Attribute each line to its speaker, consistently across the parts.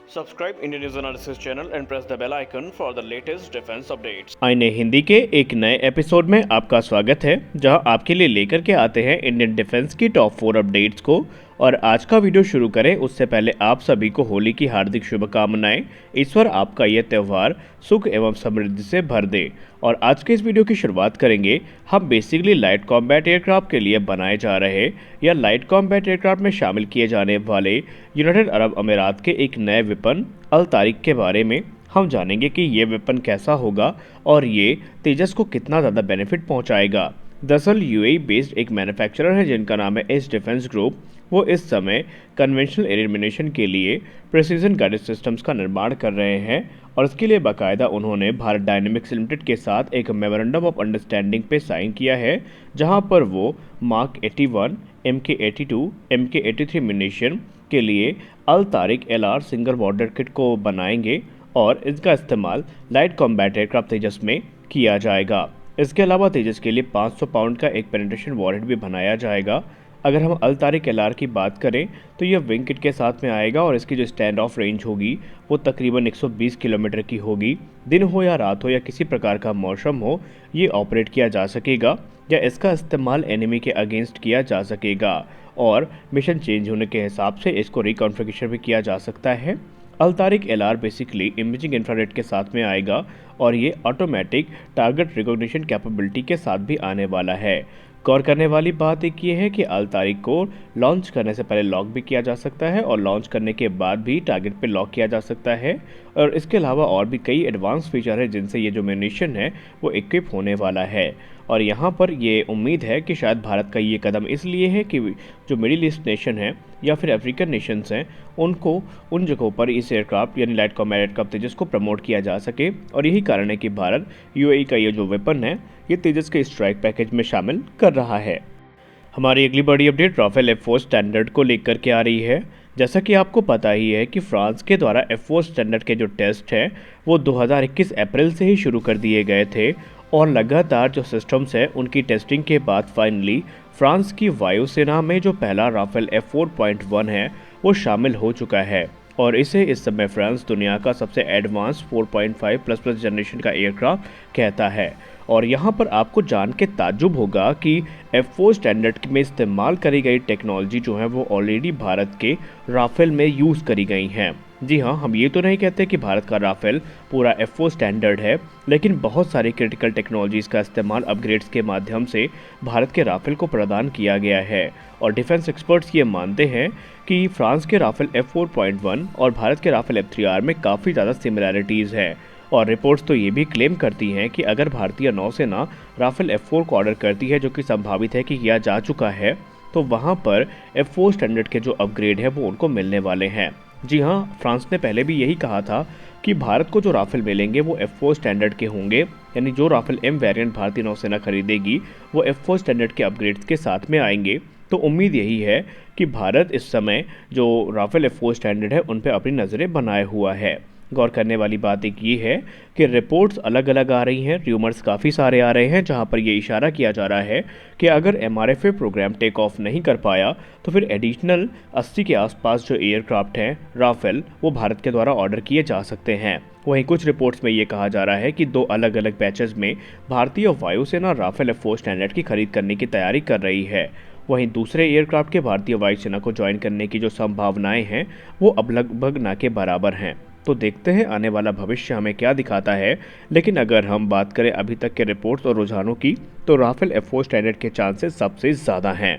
Speaker 1: Subscribe Indian News Analysis channel and press the bell icon for the latest defense updates.
Speaker 2: आईने हिंदी के एक नए episode में आपका स्वागत है, जहां आपके लिए लेकर के आते हैं इंडियन डिफेंस की टॉप 4 अपडेट्स को। और आज का वीडियो शुरू करें उससे पहले आप सभी को होली की हार्दिक शुभकामनाएं। ईश्वर आपका यह त्यौहार सुख एवं समृद्धि से भर दे। और आज के इस वीडियो की शुरुआत करेंगे हम बेसिकली लाइट कॉम्बैट एयरक्राफ्ट के लिए बनाए जा रहे या लाइट कॉम्बैट एयरक्राफ्ट में शामिल किए जाने वाले यूनाइटेड अरब अमीरात के एक नए वेपन अल तारिक के बारे में। हम जानेंगे कि ये वेपन कैसा होगा और ये तेजस को कितना ज़्यादा बेनिफिट पहुंचाएगा। दरअसल यूएई बेस्ड एक मैन्युफैक्चरर है जिनका नाम है एस डिफेंस ग्रुप। वो इस समय कन्वेंशनल एयर एमिनेशन के लिए प्रिसीजन गाइडेड सिस्टम्स का निर्माण कर रहे हैं और इसके लिए बाकायदा उन्होंने भारत डायनेमिक्स लिमिटेड के साथ एक मेमोरेंडम ऑफ अंडरस्टैंडिंग पे साइन किया है, जहां पर वो मार्क 81, MK82, MK83 मिनेशन के लिए Al Tariq LR single border kit को बनाएंगे और इसका इस्तेमाल लाइट कॉम्बैट एयरक्राफ्ट तेजस में किया जाएगा। इसके अलावा तेजस के लिए 500 पाउंड का एक पेनिट्रेशन वॉरहेड भी बनाया जाएगा। अगर हम अल तारिक LR की बात करें तो यह विंग किट के साथ में आएगा और इसकी जो स्टैंड ऑफ रेंज होगी वो तकरीबन 120 किलोमीटर की होगी। दिन हो या रात हो या किसी प्रकार का मौसम हो, ये ऑपरेट किया जा सकेगा या इसका इस्तेमाल एनिमी के अगेंस्ट किया जा सकेगा और मिशन चेंज होने के हिसाब से इसको रिकॉन्फ़िगरेशन भी किया जा सकता है। Al Tariq LR basically imaging infrared के साथ में आएगा और ये ऑटोमेटिक टारगेट रिकॉग्निशन कैपेबिलिटी के साथ भी आने वाला है। गौर करने वाली बात एक ये है कि अल तारिक को लॉन्च करने से पहले लॉक भी किया जा सकता है और लॉन्च करने के बाद भी टारगेट पे लॉक किया जा सकता है। और इसके अलावा और भी कई एडवांस फीचर है जिनसे ये जो म्यूनिशन है वो इक्विप होने वाला है। और यहाँ पर ये उम्मीद है कि शायद भारत का ये कदम इसलिए है कि जो मिडिल ईस्ट नेशन है या फिर अफ्रीकन नेशंस हैं उनको उन जगहों पर इस एयरक्राफ्ट यानी लाइट कॉम्बैट एयरक्राफ्ट तेजस को प्रमोट किया जा सके। और यही कारण है कि भारत यूएई का ये जो वेपन है ये तेजस के स्ट्राइक पैकेज में शामिल कर रहा है। हमारी अगली बड़ी अपडेट राफेल F4 स्टैंडर्ड को लेकर के आ रही है। जैसा कि आपको पता ही है कि फ्रांस के द्वारा F4 स्टैंडर्ड के जो टेस्ट हैं वो 2021 अप्रैल से ही शुरू कर दिए गए थे और लगातार जो सिस्टम्स हैं उनकी टेस्टिंग के बाद फाइनली फ्रांस की वायुसेना में जो पहला राफेल F4.1 है वो शामिल हो चुका है और इसे इस समय फ्रांस दुनिया का सबसे एडवांस 4.5++ जनरेशन का एयरक्राफ्ट कहता है। और यहाँ पर आपको जान के ताज्जुब होगा कि F4 स्टैंडर्ड में इस्तेमाल करी गई टेक्नोलॉजी जो है वो ऑलरेडी भारत के राफेल में यूज़ करी गई हैं। जी हाँ, हम ये तो नहीं कहते कि भारत का राफेल पूरा F4 स्टैंडर्ड है, लेकिन बहुत सारी क्रिटिकल टेक्नोलॉजीज़ का इस्तेमाल अपग्रेड्स के माध्यम से भारत के राफेल को प्रदान किया गया है। और डिफेंस एक्सपर्ट्स ये मानते हैं कि फ्रांस के राफेल F4.1 और भारत के राफेल F3R में काफ़ी ज़्यादा सिमिलैरिटीज़ है। और रिपोर्ट्स तो ये भी क्लेम करती हैं कि अगर भारतीय नौसेना राफेल F4 को ऑर्डर करती है, जो कि संभावित है कि किया जा चुका है, तो वहाँ पर F4 स्टैंडर्ड के जो अपग्रेड है वो उनको मिलने वाले हैं। जी हाँ, फ्रांस ने पहले भी यही कहा था कि भारत को जो राफेल मिलेंगे वो F4 स्टैंडर्ड के होंगे, यानी जो राफेल M वेरिएंट भारतीय नौसेना खरीदेगी वो F4 स्टैंडर्ड के अपग्रेड्स के साथ में आएंगे। तो उम्मीद यही है कि भारत इस समय जो राफेल F4 स्टैंडर्ड है उन पर अपनी नज़रें बनाए हुआ है। गौर करने वाली बात एक ये है कि रिपोर्ट्स अलग अलग आ रही हैं, र्यूमर्स काफ़ी सारे आ रहे हैं, जहां पर ये इशारा किया जा रहा है कि अगर MRFA प्रोग्राम टेक ऑफ नहीं कर पाया तो फिर एडिशनल 80 के आसपास जो एयरक्राफ्ट हैं राफेल वो भारत के द्वारा ऑर्डर किए जा सकते हैं। वहीं कुछ रिपोर्ट्स में ये कहा जा रहा है कि 2 अलग अलग बैचेस में भारतीय वायुसेना राफेल F4 स्टैंडर्ड की खरीद करने की तैयारी कर रही है। वहीं दूसरे एयरक्राफ्ट के भारतीय वायुसेना को ज्वाइन करने की जो संभावनाएं हैं वो अब लगभग ना के बराबर हैं। तो देखते हैं आने वाला भविष्य हमें क्या दिखाता है। लेकिन अगर हम बात करें अभी तक के रिपोर्ट्स और रुझानों की तो राफेल F4 स्टैंडर्ड के चांसेस सबसे ज़्यादा हैं।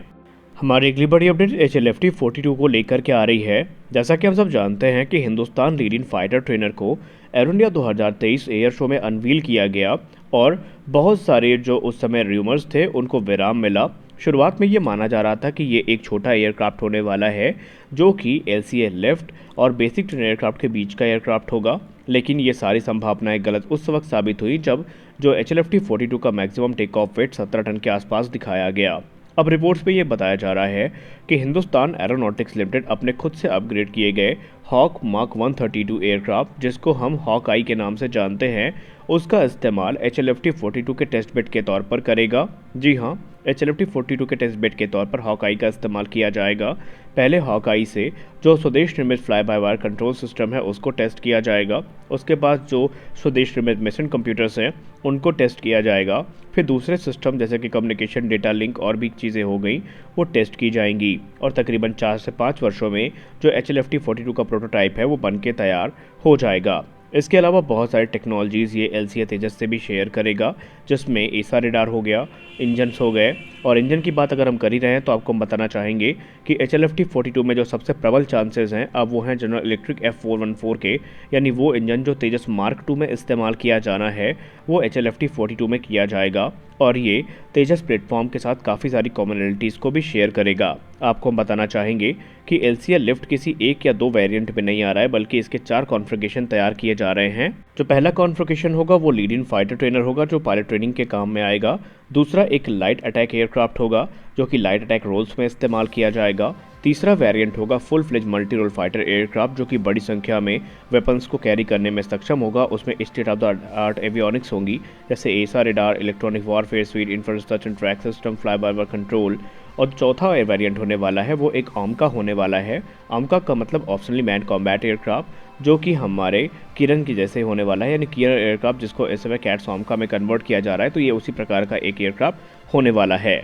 Speaker 2: हमारी अगली बड़ी अपडेट HLFT 42 को लेकर के आ रही है। जैसा कि हम सब जानते हैं कि हिंदुस्तान लीडिंग फाइटर ट्रेनर को एरो इंडिया 2023 एयर शो में अनवील किया गया और बहुत सारे जो उस समय र्यूमर्स थे उनको विराम मिला। शुरुआत में ये माना जा रहा था कि ये एक छोटा एयरक्राफ्ट होने वाला है जो कि LCA लेफ्ट और बेसिक ट्रेन एयरक्राफ्ट के बीच का एयरक्राफ्ट होगा, लेकिन ये सारी संभावनाएं गलत उस वक्त साबित हुई जब जो HLFT 42 का maximum take off weight 17 ton के आसपास दिखाया गया। अब रिपोर्ट्स में ये बताया जा रहा है कि हिंदुस्तान एरोनॉटिक्स लिमिटेड अपने खुद से अपग्रेड किए गए हॉक मार्क 132 एयरक्राफ्ट, जिसको हम हॉक आई के नाम से जानते हैं, उसका इस्तेमाल HLFT 42 के टेस्ट बेड के तौर पर करेगा। जी हाँ, HLFT-42 के टेस्ट बेड के तौर पर हॉकआई का इस्तेमाल किया जाएगा। पहले हॉकआई से जो स्वदेश निर्मित fly by wire control system है उसको टेस्ट किया जाएगा। उसके बाद जो स्वदेश निर्मित मिशन कंप्यूटर्स हैं उनको टेस्ट किया जाएगा। फिर दूसरे सिस्टम जैसे कि कम्युनिकेशन, डेटा लिंक और भी चीज़ें हो गई वो टेस्ट की जाएंगी और तकरीबन 4 से 5 वर्षों में जो HLFT-42 का प्रोटोटाइप है वो बन के तैयार हो जाएगा। इसके अलावा बहुत सारी टेक्नोलॉजीज़ ये LCA तेजस से भी शेयर करेगा, जिसमें एसा रेडार हो गया, इंजन्स हो गए। और इंजन की बात अगर हम कर ही रहे हैं तो आपको हम बताना चाहेंगे कि HLFT-42 में जो सबसे प्रबल चांसेस हैं अब वो हैं जनरल इलेक्ट्रिक F414 के, यानी वो इंजन जो तेजस मार्क 2 में इस्तेमाल किया जाना है वो HLFT-42 में किया जाएगा और ये तेजस प्लेटफॉर्म के साथ काफ़ी सारी कॉमनैलिटीज़ को भी शेयर करेगा। आपको हम बताना चाहेंगे कि LCA लिफ्ट किसी एक या दो वेरिएंट में नहीं आ रहा है, बल्कि इसके 4 कॉन्फ़िगरेशन तैयार किए जा रहे हैं। जो पहला कॉन्फ़िगरेशन होगा वो लीड इन फाइटर ट्रेनर होगा जो पायलट ट्रेनिंग के काम में आएगा। दूसरा एक लाइट अटैक एयरक्राफ्ट होगा जो कि लाइट अटैक रोल्स में इस्तेमाल किया जाएगा। तीसरा वेरिएंट होगा full fledge multi role fighter aircraft जो कि बड़ी संख्या में वेपन्स को कैरी करने में सक्षम होगा। उसमें state of the art avionics होंगी जैसे एसा radar, electronic warfare sweet, infrastructure track system, fly by wire control. और चौथा वेरिएंट होने वाला है वो एक आमका होने वाला है। आमका का मतलब ऑप्शनली मैन कॉम्बैट एयरक्राफ्ट जो कि हमारे किरण की जैसे होने वाला है, यानी किरण एयरक्राफ्ट जिसको इस समय कैट्स आमका में कन्वर्ट किया जा रहा है, तो ये उसी प्रकार का एक एयरक्राफ्ट होने वाला है।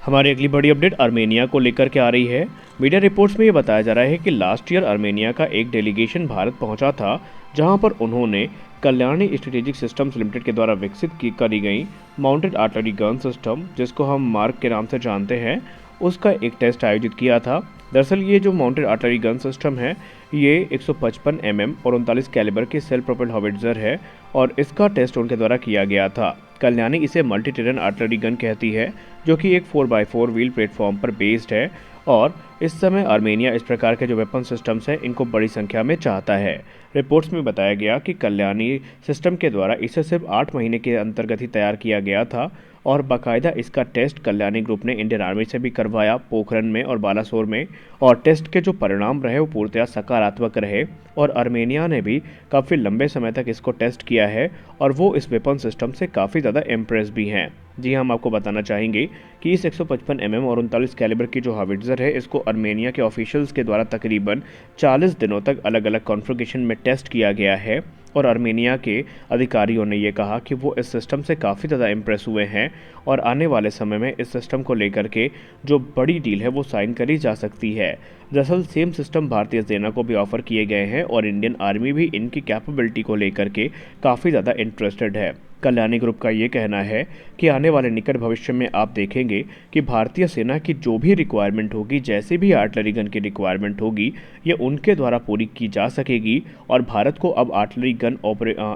Speaker 2: हमारी अगली बड़ी अपडेट आर्मेनिया को लेकर के आ रही है। मीडिया रिपोर्ट्स में ये बताया जा रहा है कि लास्ट ईयर आर्मेनिया का एक डेलीगेशन भारत पहुंचा था, जहां पर उन्होंने कल्याणी स्ट्रेटेजिक सिस्टम्स लिमिटेड के द्वारा विकसित करी गई माउंटेड आर्टिलरी गन सिस्टम, जिसको हम मार्क के नाम से जानते हैं, उसका एक टेस्ट आयोजित किया था। दरअसल ये जो माउंटेड आर्टिलरी गन सिस्टम है ये 155 mm और 39 कैलिबर के सेल्फ प्रोपेल्ड हॉविट्जर है और इसका टेस्ट उनके द्वारा किया गया था। कल्याणी इसे मल्टी टेरन आर्टिलरी गन कहती है जो कि एक 4x4 व्हील प्लेटफॉर्म पर बेस्ड है और इस समय आर्मेनिया इस प्रकार के जो वेपन सिस्टम्स हैं इनको बड़ी संख्या में चाहता है। रिपोर्ट्स में बताया गया कि कल्याणी सिस्टम के द्वारा इसे सिर्फ 8 महीने के अंतर्गत ही तैयार किया गया था और बाकायदा इसका टेस्ट कल्याणी ग्रुप ने इंडियन आर्मी से भी करवाया पोखरन में और बालासोर में, और टेस्ट के जो परिणाम रहे वो पूर्णतः सकारात्मक रहे और आर्मेनिया ने भी काफ़ी लंबे समय तक इसको टेस्ट किया है और वो इस वेपन सिस्टम से काफ़ी ज़्यादा इम्प्रेस भी हैं। जी हम आपको बताना चाहेंगे कि इस 155 mm और 39 कैलिबर की जो हाविट्जर है इसको आर्मेनिया के ऑफिशियल्स के द्वारा तकरीबन 40 दिनों तक अलग अलग कॉन्फ़िगरेशन में टेस्ट किया गया है और आर्मेनिया के अधिकारियों ने ये कहा कि वो इस सिस्टम से काफ़ी ज़्यादा इम्प्रेस हुए हैं और आने वाले समय में इस सिस्टम को लेकर के जो बड़ी डील है वो साइन करी जा सकती है। दरअसल सेम सिस्टम भारतीय सेना को भी ऑफर किए गए हैं और इंडियन आर्मी भी इनकी कैपेबिलिटी को लेकर के काफ़ी ज़्यादा इंटरेस्टेड है। कल्याणी ग्रुप का ये कहना है कि आने वाले निकट भविष्य में आप देखेंगे कि भारतीय सेना की जो भी रिक्वायरमेंट होगी, जैसे भी आर्टिलरी गन की रिक्वायरमेंट होगी, ये उनके द्वारा पूरी की जा सकेगी और भारत को अब आर्टिलरी गन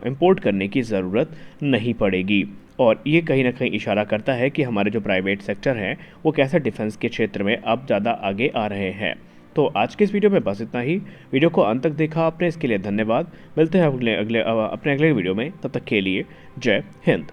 Speaker 2: इंपोर्ट करने की ज़रूरत नहीं पड़ेगी। और ये कहीं ना कहीं इशारा करता है कि हमारे जो प्राइवेट सेक्टर हैं वो कैसे डिफेंस के क्षेत्र में अब ज़्यादा आगे आ रहे हैं। तो आज के इस वीडियो में बस इतना ही। वीडियो को अंत तक देखा आपने, इसके लिए धन्यवाद। मिलते हैं अपने अगले वीडियो में, तब तक के लिए जय हिंद।